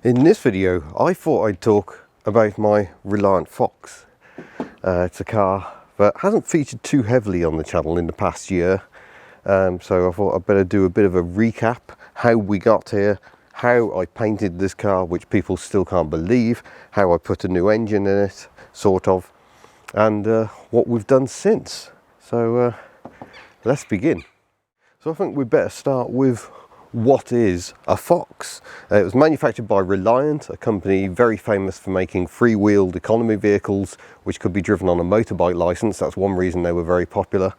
In this video, I thought I'd talk about my Reliant Fox. It's a car that hasn't featured too heavily on the channel in the past year, so I thought I'd better do a bit of a recap, how we got here, how I painted this car, which people still can't believe, how I put a new engine in it, sort of, and what we've done since. So let's begin. So I think we'd better start with what is a Fox. It was manufactured by Reliant, a company very famous for making free-wheeled economy vehicles which could be driven on a motorbike license. That's one reason they were very popular.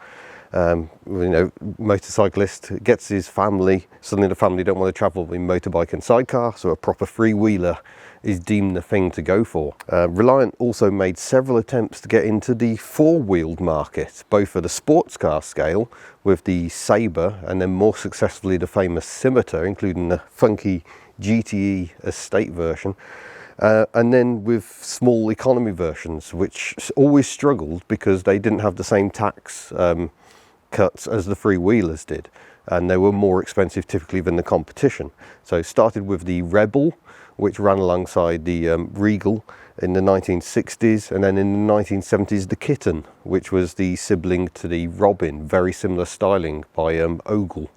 Motorcyclist gets his family, suddenly the family don't want to travel in motorbike and sidecar, so a proper free-wheeler is deemed the thing to go for. Reliant also made several attempts to get into the four-wheeled market, both at a sports car scale with the Sabre, and then more successfully the famous Scimitar, including the funky GTE estate version, and then with small economy versions, which always struggled because they didn't have the same tax cuts as the free-wheelers did, and they were more expensive typically than the competition. So it started with the Rebel, which ran alongside the Regal in the 1960s, and then in the 1970s the Kitten, which was the sibling to the Robin, very similar styling by Ogle,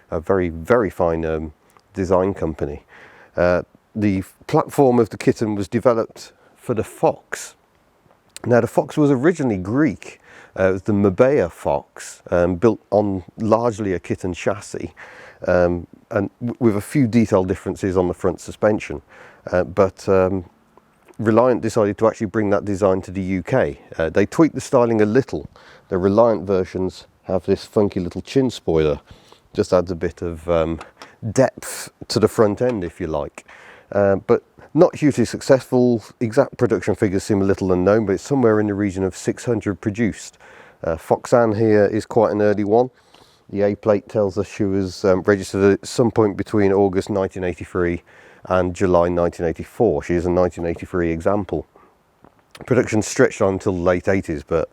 a very fine design company. The platform of the Kitten was developed for the Fox. Now the Fox was originally Greek. It was the Mabea Fox, built on largely a Kitten chassis, and with a few detail differences on the front suspension. But Reliant decided to actually bring that design to the UK. They tweaked the styling a little. The Reliant versions have this funky little chin spoiler. Just adds a bit of depth to the front end, if you like. But not hugely successful. Exact production figures seem a little unknown, but it's somewhere in the region of 600 produced. Foxanne here is quite an early one. The A plate tells us she was registered at some point between August 1983 and July 1984. She is a 1983 example. Production stretched on until the late 80s, but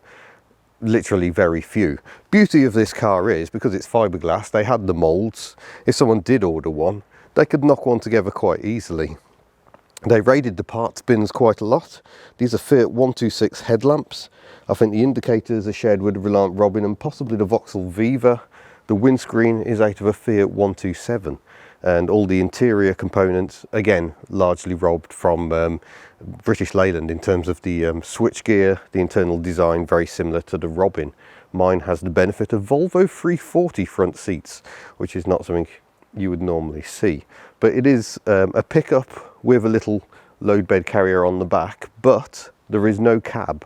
literally very few. Beauty of this car is, because it's fiberglass, they had the moulds. If someone did order one, they could knock one together quite easily. They raided the parts bins quite a lot. These are Fiat 126 headlamps. I think the indicators are shared with the Reliant Robin and possibly the Vauxhall Viva. The windscreen is out of a Fiat 127, and all the interior components, again, largely robbed from British Leyland in terms of the switchgear, the internal design, very similar to the Robin. Mine has the benefit of Volvo 340 front seats, which is not something you would normally see. But it is a pickup with a little load bed carrier on the back, but there is no cab.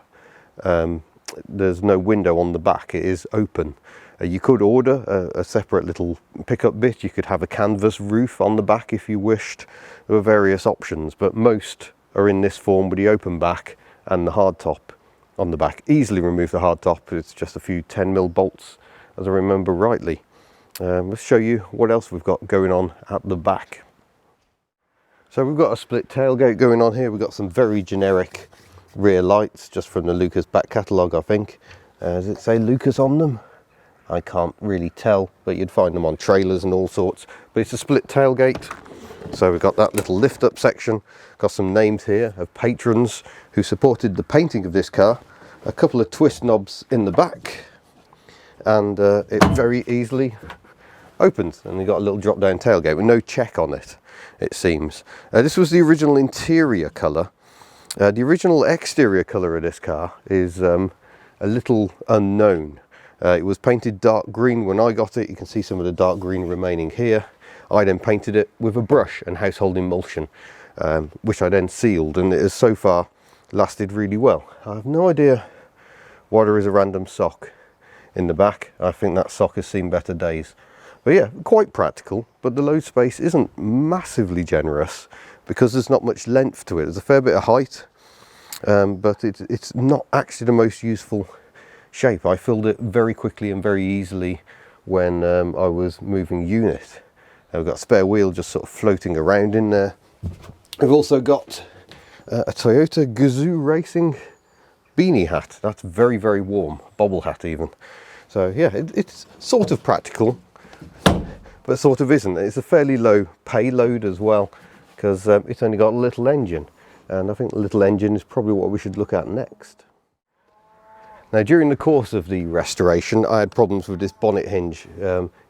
There's no window on the back, it is open. You could order a separate little pickup bit. You could have a canvas roof on the back if you wished. There were various options, but most are in this form with the open back and the hardtop on the back. Easily remove the hardtop. It's just a few 10mm bolts, as I remember rightly. Let's show you what else we've got going on at the back. So we've got a split tailgate going on here. We've got some very generic rear lights, just from the Lucas back catalogue, I think. Does it say Lucas on them? I can't really tell, but you'd find them on trailers and all sorts. But it's a split tailgate, so we've got that little lift up section. Got some names here of patrons who supported the painting of this car. A couple of twist knobs in the back, and it very easily opens, and you've got a little drop down tailgate with no check on it, it seems. This was the original interior colour. The original exterior colour of this car is a little unknown. It was painted dark green when I got it. You can see some of the dark green remaining here. I then painted it with a brush and household emulsion, which I then sealed, and it has so far lasted really well. I have no idea why there is a random sock in the back. I think that sock has seen better days. But yeah, quite practical, but the load space isn't massively generous because there's not much length to it. There's a fair bit of height, but it's not actually the most useful shape. I filled it very quickly and very easily when I was moving unit. We've got a spare wheel just sort of floating around in there. We've also got a Toyota Gazoo Racing beanie hat. That's very warm, bobble hat even. So yeah, it's sort of practical, but sort of isn't. It's a fairly low payload as well. because it's only got a little engine, and I think the little engine is probably what we should look at next. Now, during the course of the restoration, I had problems with this bonnet hinge.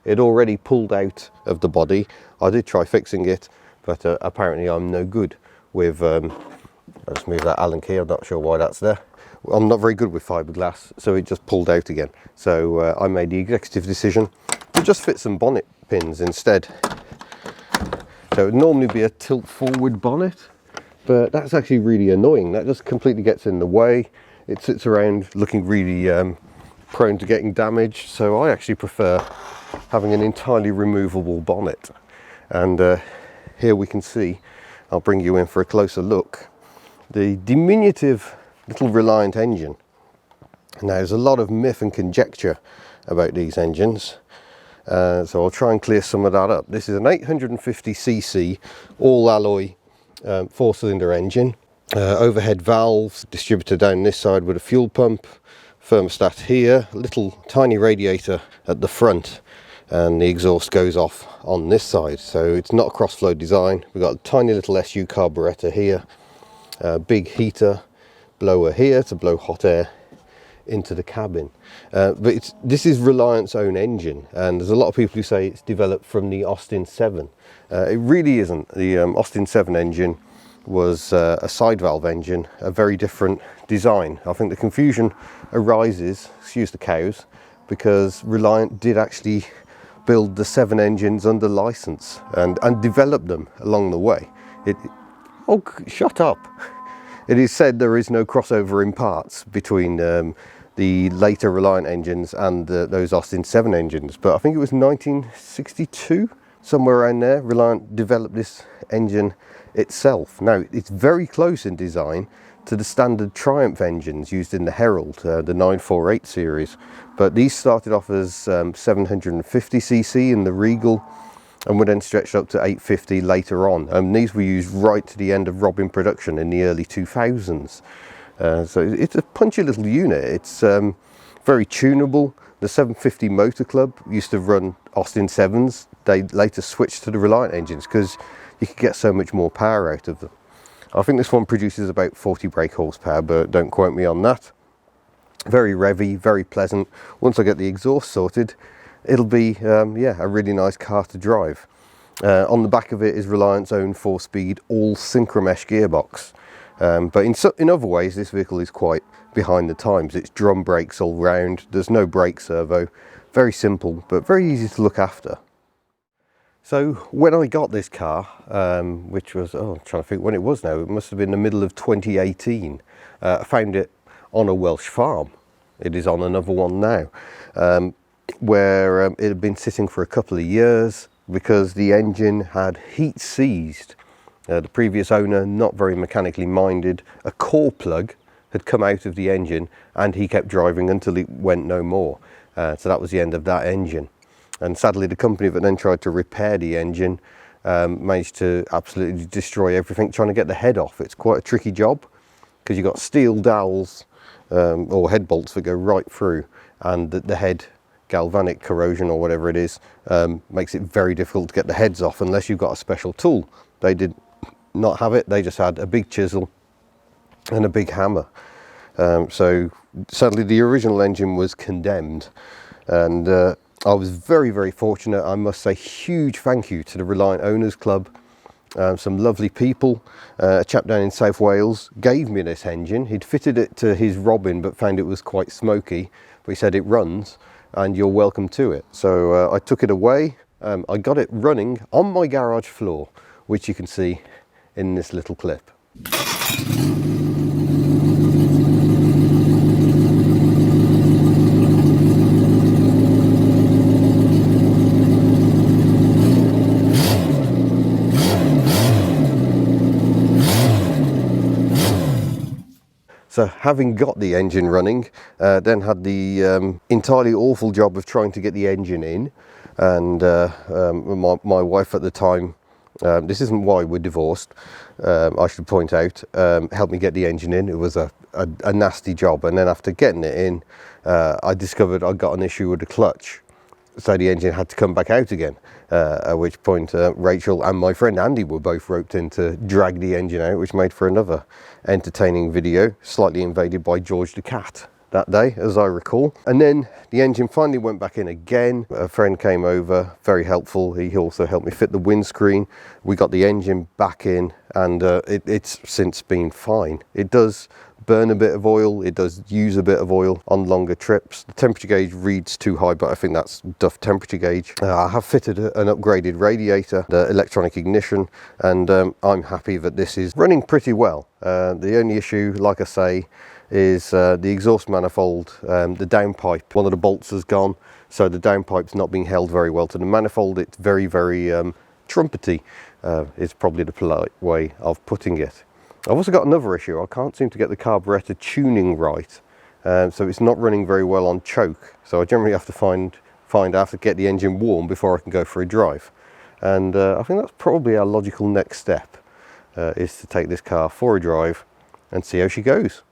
It already pulled out of the body. I did try fixing it, but apparently I'm no good with, I'll just move that Allen key, I'm not sure why that's there. I'm not very good with fiberglass, so it just pulled out again. So I made the executive decision to just fit some bonnet pins instead. So it would normally be a tilt forward bonnet, but that's actually really annoying. That just completely gets in the way. It sits around looking really prone to getting damaged, so I actually prefer having an entirely removable bonnet. And here we can see, I'll bring you in for a closer look, the diminutive little Reliant engine. Now, there's a lot of myth and conjecture about these engines, so I'll try and clear some of that up. This is an 850cc all alloy 4-cylinder engine. Overhead valves, distributor down this side with a fuel pump, thermostat here, a little tiny radiator at the front, and the exhaust goes off on this side. So it's not a cross-flow design. We've got a tiny little SU carburetor here, a big heater blower here to blow hot air into the cabin. But this is Reliant's own engine, and there's a lot of people who say it's developed from the Austin 7. It really isn't. The Austin 7 engine was a side valve engine, a very different design. I think the confusion arises, excuse the cows, because Reliant did actually build the 7 engines under license and develop them along the way. Oh, shut up. It is said there is no crossover in parts between the later Reliant engines and those Austin 7 engines, but I think it was 1962, somewhere around there, Reliant developed this engine itself. Now, it's very close in design to the standard Triumph engines used in the Herald, the 948 series, but these started off as 750cc in the Regal and were then stretched up to 850 later on, and these were used right to the end of Robin production in the early 2000s. So it's a punchy little unit. It's very tunable. The 750 Motor Club used to run Austin 7s. They later switched to the Reliant engines because you could get so much more power out of them. I think this one produces about 40 brake horsepower, but don't quote me on that. Very revvy, very pleasant. Once I get the exhaust sorted, it'll be yeah, a really nice car to drive. On the back of it is Reliant's own 4-speed all synchromesh gearbox. But in other ways, this vehicle is quite behind the times. It's drum brakes all round. There's no brake servo. Very simple, but very easy to look after. So when I got this car, which was, I'm trying to think when it was now, it must have been the middle of 2018, I found it on a Welsh farm. It is on another one now, where it had been sitting for a couple of years because the engine had heat seized. The previous owner, not very mechanically minded, a core plug had come out of the engine and he kept driving until it went no more. So that was the end of that engine. And sadly, the company that then tried to repair the engine managed to absolutely destroy everything, trying to get the head off. It's quite a tricky job because you've got steel dowels or head bolts that go right through, and the head, galvanic corrosion or whatever it is, makes it very difficult to get the heads off unless you've got a special tool. They did not have it. They just had a big chisel and a big hammer. So sadly, the original engine was condemned, and I was very, very fortunate. I must say huge thank you to the Reliant Owners Club. Some lovely people. A chap down in South Wales gave me this engine. He'd fitted it to his Robin but found it was quite smoky, but he said it runs and you're welcome to it. So I took it away. I got it running on my garage floor, which you can see in this little clip. So having got the engine running, then had the entirely awful job of trying to get the engine in, and my wife at the time, this isn't why we're divorced, I should point out, helped me get the engine in. It was a nasty job, and then after getting it in, I discovered I got an issue with the clutch, So the engine had to come back out again, at which point Rachel and my friend Andy were both roped in to drag the engine out, which made for another entertaining video, slightly invaded by George the cat that day, as I recall. And then the engine finally went back in again. A friend came over, very helpful. He also helped me fit the windscreen. We got the engine back in, and it's since been fine. It does burn a bit of oil, it does use a bit of oil on longer trips. The temperature gauge reads too high, but I think that's Duff temperature gauge. I have fitted an upgraded radiator, the electronic ignition, and I'm happy that this is running pretty well. The only issue, like I say, is the exhaust manifold, the downpipe. One of the bolts has gone, so the downpipe's not being held very well to the manifold. It's very, very trumpety, is probably the polite way of putting it. I've also got another issue. I can't seem to get the carburetor tuning right, so it's not running very well on choke. So I generally have to find I have to get the engine warm before I can go for a drive. And I think that's probably our logical next step, is to take this car for a drive and see how she goes.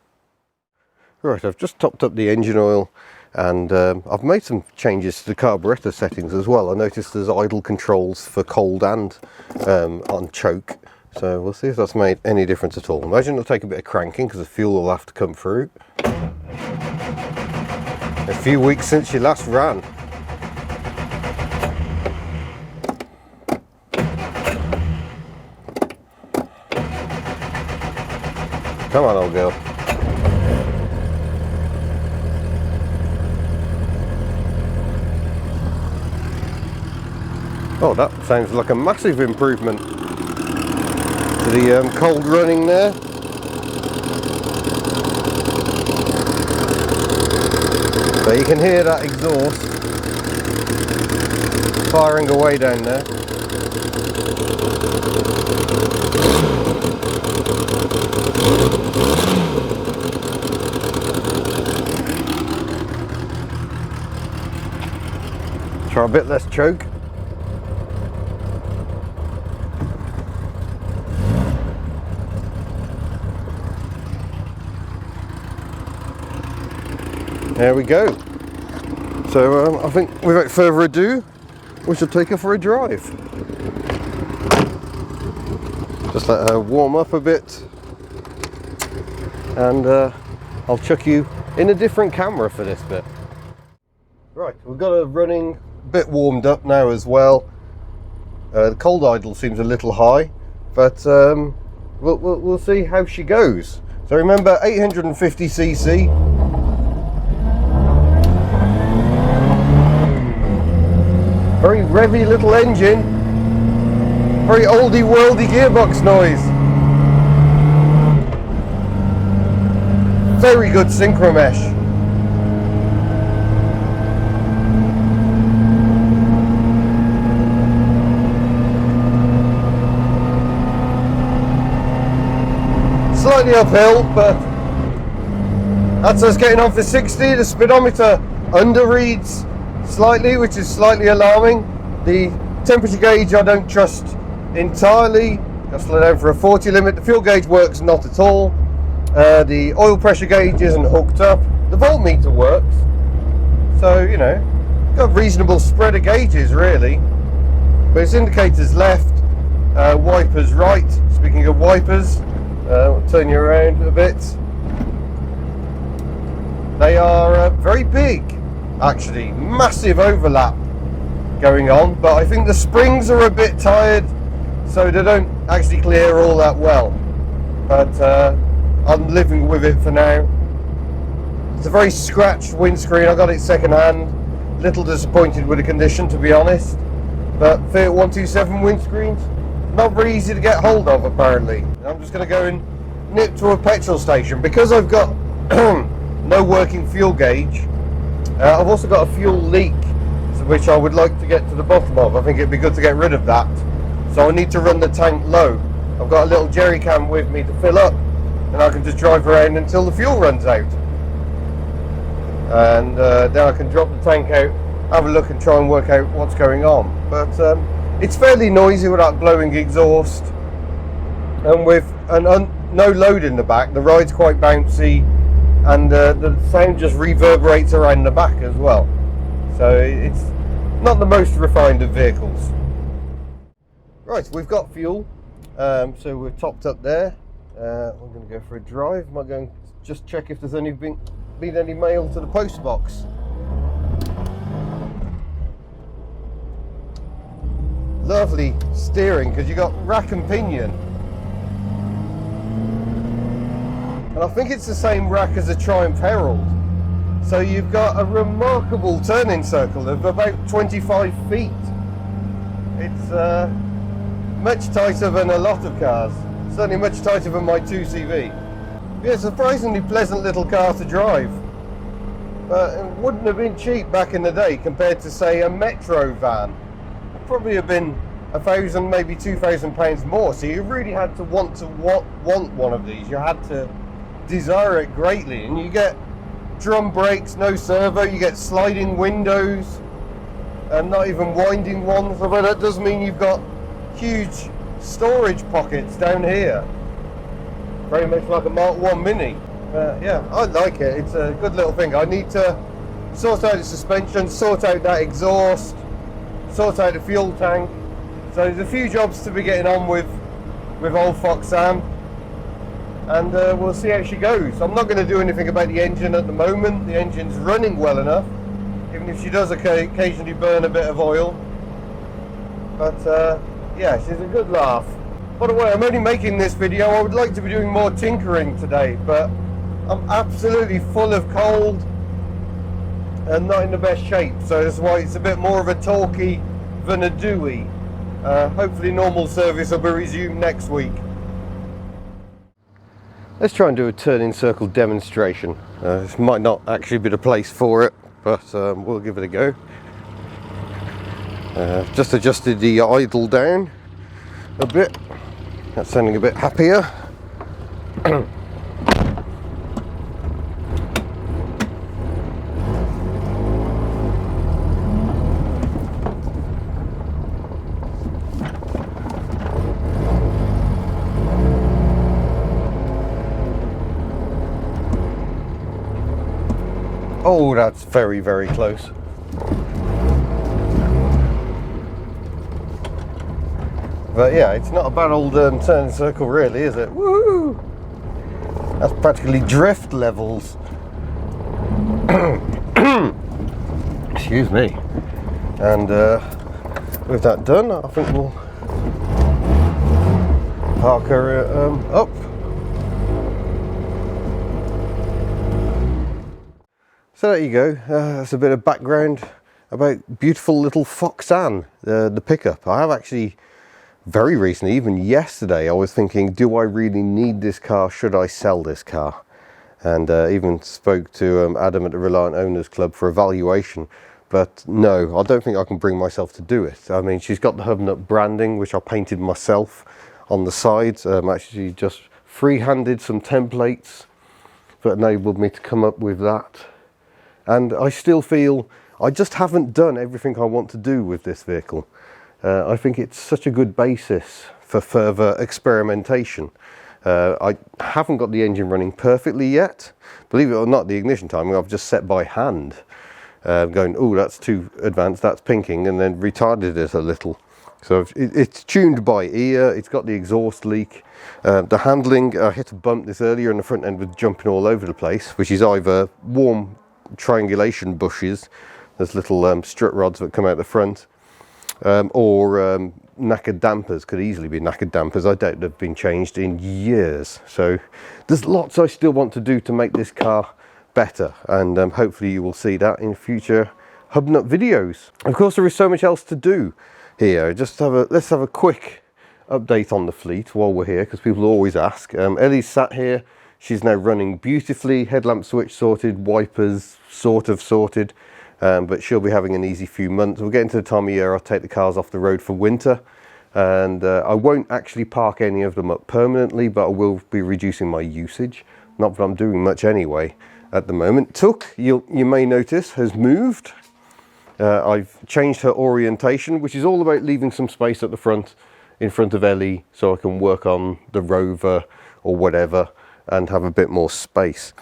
Right, I've just topped up the engine oil, and I've made some changes to the carburetor settings as well. I noticed there's idle controls for cold and on choke. So we'll see if that's made any difference at all. Imagine it'll take a bit of cranking because the fuel will have to come through. A few weeks since you last ran. Come on, old girl. Oh, that sounds like a massive improvement to the cold running there. So you can hear that exhaust firing away down there. Try a bit less choke. There we go. So I think without further ado, we should take her for a drive. Just let her warm up a bit, and I'll chuck you in a different camera for this bit. Right, we've got her running a bit warmed up now as well. The cold idle seems a little high, but we'll see how she goes. So remember, 850cc. Very revvy little engine, very oldie worldy gearbox noise. Very good synchro mesh. Slightly uphill, but that's us getting on for 60. The speedometer underreads slightly, which is slightly alarming. The temperature gauge I don't trust entirely. I'll slow down for a 40 limit. The fuel gauge works not at all. The oil pressure gauge isn't hooked up. The voltmeter works. So, you know, got a reasonable spread of gauges really. But it's indicators left, wipers right. Speaking of wipers, I'll turn you around a bit. They are very big. Actually, massive overlap going on, but I think the springs are a bit tired, so they don't actually clear all that well. But I'm living with it for now. It's a very scratched windscreen. I got it second hand. Little disappointed with the condition, to be honest. But Fiat 127 windscreens, not very easy to get hold of apparently. I'm just going to go and nip to a petrol station because I've got no working fuel gauge. I've also got a fuel leak, which I would like to get to the bottom of. I think it'd be good to get rid of that. So I need to run the tank low. I've got a little jerry can with me to fill up, and I can just drive around until the fuel runs out. And then I can drop the tank out, have a look and try and work out what's going on. But it's fairly noisy with that blowing exhaust. And with no load in the back, the ride's quite bouncy. And the sound just reverberates around the back as well. So it's not the most refined of vehicles. Right, we've got fuel, so we're topped up there. We're going to go for a drive. Might go and just check if there's been any mail to the post box. Lovely steering, because you got rack and pinion, and I think it's the same rack as a Triumph Herald. So you've got a remarkable turning circle of about 25 feet. It's much tighter than a lot of cars. Certainly much tighter than my 2CV. Yeah, surprisingly pleasant little car to drive. But it wouldn't have been cheap back in the day compared to, say, a Metro van. It'd probably have been £1,000, maybe £2,000 more. So you really had to want one of these. You had to desire it greatly, and you get drum brakes, no servo, you get sliding windows, and not even winding ones. Although that does mean you've got huge storage pockets down here, very much like a Mark 1 Mini. Yeah, I like it. It's a good little thing. I need to sort out the suspension, sort out that exhaust, sort out the fuel tank. So there's a few jobs to be getting on with old Foxanne, and we'll see how she goes. I'm not going to do anything about the engine at the moment. The engine's running well enough, even if she does occasionally burn a bit of oil. But yeah, she's a good laugh. By the way, I'm only making this video. I would like to be doing more tinkering today, but I'm absolutely full of cold and not in the best shape. So that's why it's a bit more of a talky than a doey. Hopefully normal service will be resumed next week. Let's try and do a turning circle demonstration. This might not actually be the place for it, but we'll give it a go. Just adjusted the idle down a bit. That's sounding a bit happier. Oh, that's very, very close. But yeah, it's not a bad old turning circle really, is it? Woo! That's practically drift levels. Excuse me. And with that done, I think we'll park her up. So there you go. That's a bit of background about beautiful little Foxanne, the pickup. I have actually very recently, even yesterday, I was thinking, do I really need this car? Should I sell this car? And even spoke to Adam at the Reliant Owners Club for evaluation. But no, I don't think I can bring myself to do it. I mean, she's got the hub nut branding, which I painted myself on the sides. Actually just free-handed some templates that enabled me to come up with that. And I still feel I just haven't done everything I want to do with this vehicle. I think it's such a good basis for further experimentation. I haven't got the engine running perfectly yet. Believe it or not, the ignition timing I've just set by hand. Going, oh, that's too advanced, that's pinking, and then retarded it a little. So it's tuned by ear, it's got the exhaust leak. The handling, I hit a bump this earlier and the front end was jumping all over the place, which is either warm triangulation bushes, there's little strut rods that come out the front, or knackered dampers. Could easily be knackered dampers. I doubt they've been changed in years. So there's lots I still want to do to make this car better, and hopefully you will see that in future hub nut videos. Of course, there is so much else to do here. Let's have a quick update on the fleet while we're here, because people always ask. Ellie's sat here. She's now running beautifully. Headlamp switch sorted, wipers sort of sorted. But she'll be having an easy few months. We're getting to the time of year I'll take the cars off the road for winter, and I won't actually park any of them up permanently, but I will be reducing my usage. Not that I'm doing much anyway at the moment. Took, you may notice, has moved. I've changed her orientation, which is all about leaving some space at the front, in front of Ellie, so I can work on the Rover or whatever and have a bit more space.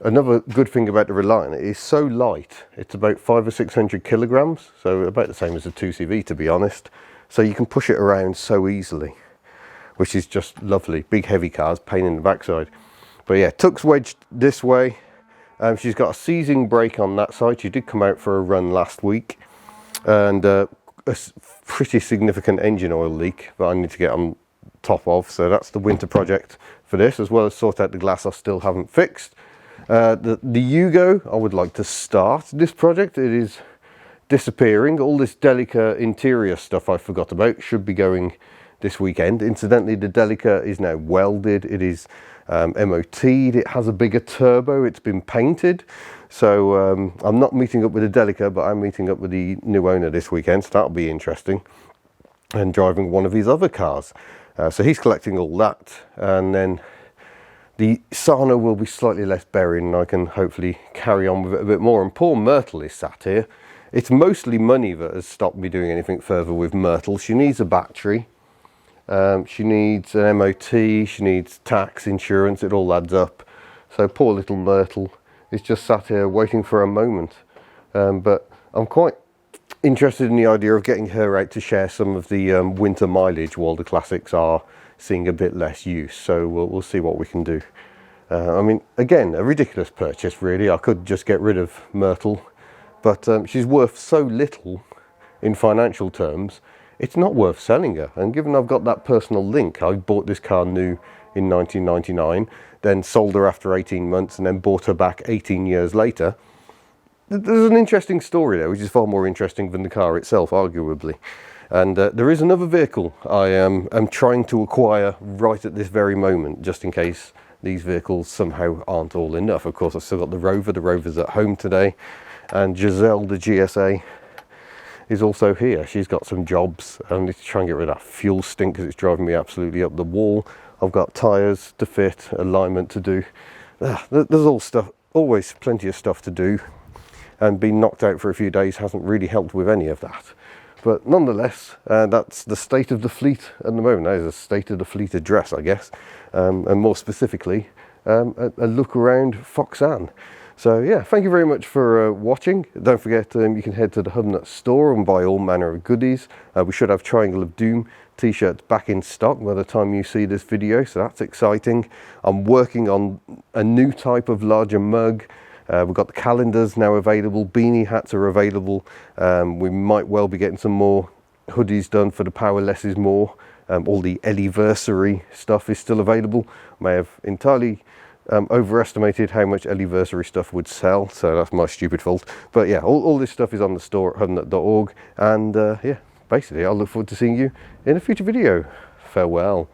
Another good thing about the Reliant, it is so light. It's about 500 or 600 kilograms, so about the same as a 2CV, to be honest. So you can push it around so easily, which is just lovely. Big heavy cars, pain in the backside. But yeah, tuck's wedged this way. She's got a seizing brake on that side. She did come out for a run last week, and a pretty significant engine oil leak that I need to get on top of. So that's the winter project for this, as well as sort out the glass I still haven't fixed. The Yugo, I would like to start this project. It is disappearing. All this Delica interior stuff I forgot about should be going this weekend. Incidentally, the Delica is now welded. It is MOT'd. It has a bigger turbo. It's been painted. So I'm not meeting up with the Delica, but I'm meeting up with the new owner this weekend. So that'll be interesting. And driving one of his other cars. So he's collecting all that. And then the Sana will be slightly less buried, and I can hopefully carry on with it a bit more. And poor Myrtle is sat here. It's mostly money that has stopped me doing anything further with Myrtle. She needs a battery. She needs an MOT. She needs tax, insurance. It all adds up. So poor little Myrtle is just sat here waiting for a moment. But I'm quite interested in the idea of getting her out to share some of the winter mileage while the classics are seeing a bit less use. So we'll see what we can do. I mean, again, a ridiculous purchase really. I could just get rid of Myrtle, but she's worth so little in financial terms, it's not worth selling her. And given I've got that personal link, I bought this car new in 1999, then sold her after 18 months and then bought her back 18 years later. There's an interesting story there, which is far more interesting than the car itself, arguably. And there is another vehicle I am trying to acquire right at this very moment, just in case these vehicles somehow aren't all enough. Of course, I've still got the Rover. The Rover's at home today. And Giselle, the GSA, is also here. She's got some jobs. I need to try and get rid of that fuel stink because it's driving me absolutely up the wall. I've got tyres to fit, alignment to do. There's always plenty of stuff to do. And being knocked out for a few days hasn't really helped with any of that. But nonetheless, that's the state of the fleet at the moment. That is a state of the fleet address, I guess. And more specifically, a look around Foxanne. So yeah, thank you very much for watching. Don't forget, you can head to the Hubnut store and buy all manner of goodies. We should have Triangle of Doom t-shirts back in stock by the time you see this video, so that's exciting. I'm working on a new type of larger mug. We've got the calendars now available, beanie hats are available. We might well be getting some more hoodies done for the Power Less is More. All the Elliversary stuff is still available. May have entirely overestimated how much Elliversary stuff would sell, so that's my stupid fault. But yeah, all this stuff is on the store at hubnut.org. And yeah, basically I'll look forward to seeing you in a future video. Farewell.